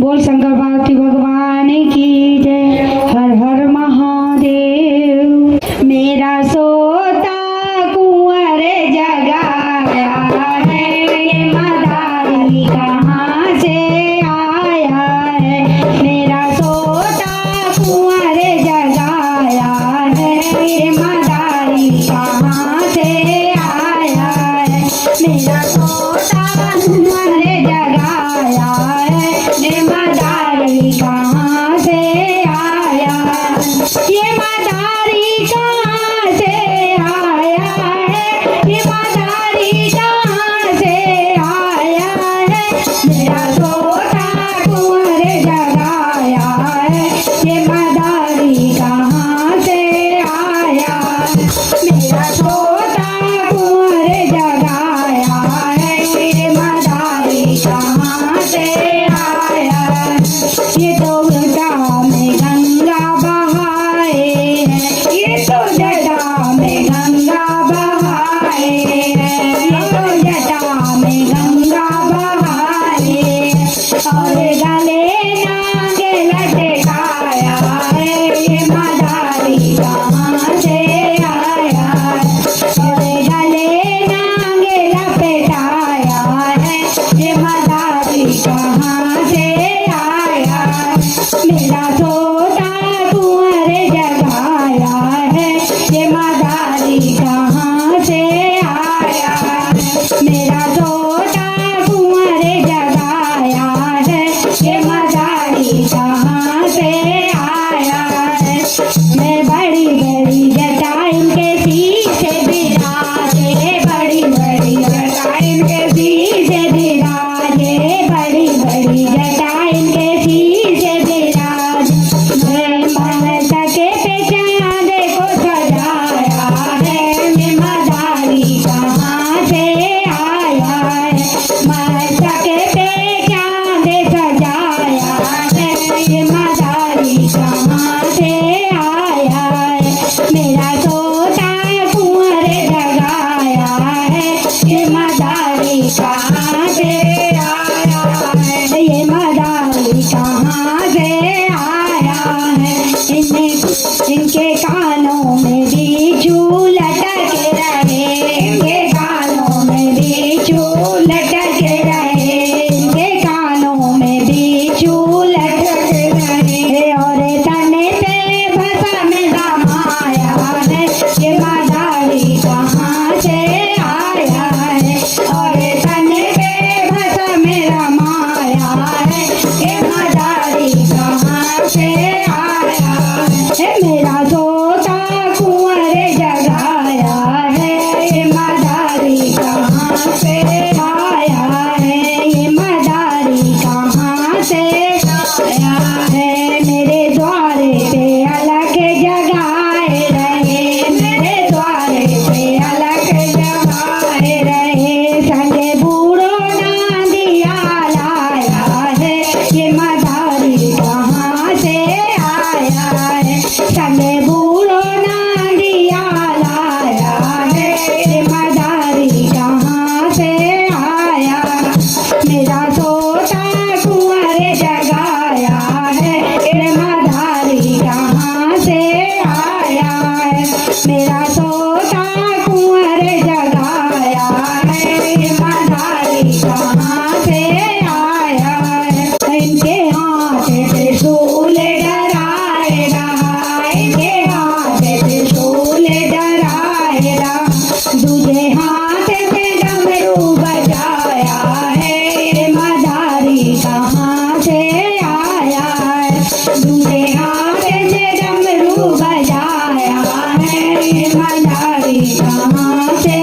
बोल शंकर पार्वती भगवान की जय। हर हर महादेव। मेरा सोता कुंवर जगाया है, ये मदारी कहाँ से आया है। मेरा सोता कुंवर जगाया है, ये मदारी कहाँ से आया है। मेरा सोता कुंवर जगाया है, ये मदारी कहाँ से आया है। ये मदारी कहाँ से आया है, ये मदारी कहाँ से आया है। मेरा सोता कुंवर जगाया है, ये मदारी कहाँ से आया है। मेरा सोता कुंवर जगाया है, ये मदारी कहाँ से आया है। ये तो जटा में गंगा बहाए है, ये तो जटा में गंगा बहाए है, ये तो जटा में गंगा बहाए और गले नागे लटकाया है, ये मदारी कहाँ से आया है। और गले नागे लपेटाया है, ये मदारी कहाँ से आया है। मेरा सोता कुंवर जगाया है, ये मदारी कहाँ से आया है। मेरा सोता कुंवर जगाया है, ये मदारी कहाँ से आया है। मैं बड़ी बड़ी जटाइन के पीछे बिराजे, बड़ी बड़ी जटाइन के पीछे बिराजे, बड़ी बड़ी जटाइन के पीछे बिराजे। मैं ममता के पे चांद को सजाया है, ये मदारी कहाँ से आया है। ममता के पे चांद सजाया है, ये मदारी कहाँ से आया है। मेरा सोता कुंवर जगाया है, ये मदारी कहाँ से आया है। ये मदारी कहाँ से आया है। इनके कानों में बिच्छू लटक रहे, इनके कानों में बिच्छू लटक रहे, इनके कानों में बिच्छू लटक रहे और तने पे भस्म समाया है, ये मदारी कहाँ से आया है। और तने पे भस्म समाया है, ये मदारी कहाँ से आया है। मेरा सोता कुंवर जगाया है, ये मदारी कहाँ से आया है। ये मदारी कहाँ से आया है। मेरे द्वारे पे अलग जगाए रहे, मेरे द्वारे पे अलग जगाए रहे। संगे बूढ़ो नांदिया लाया है, ये मदारी कहाँ से आया है। संगे बूढ़ो नांदिया लाया है, ये मदारी कहाँ से आया। मेरा सोता कुंवर जगाया है, ये मदारी कहाँ से आया है। मेरा सोता कुंवर जगाया है, ये मदारी कहाँ से आया है। इनके हाथ त्रिशूल डराए रहा, इनके हाथ त्रिशूल डराए रहा। दूजे हाथ से डमरू बजाया है, ये मदारी कहाँ से आया है। दूजे हाथ से डमरू बजाया है, ये मदारी कहाँ से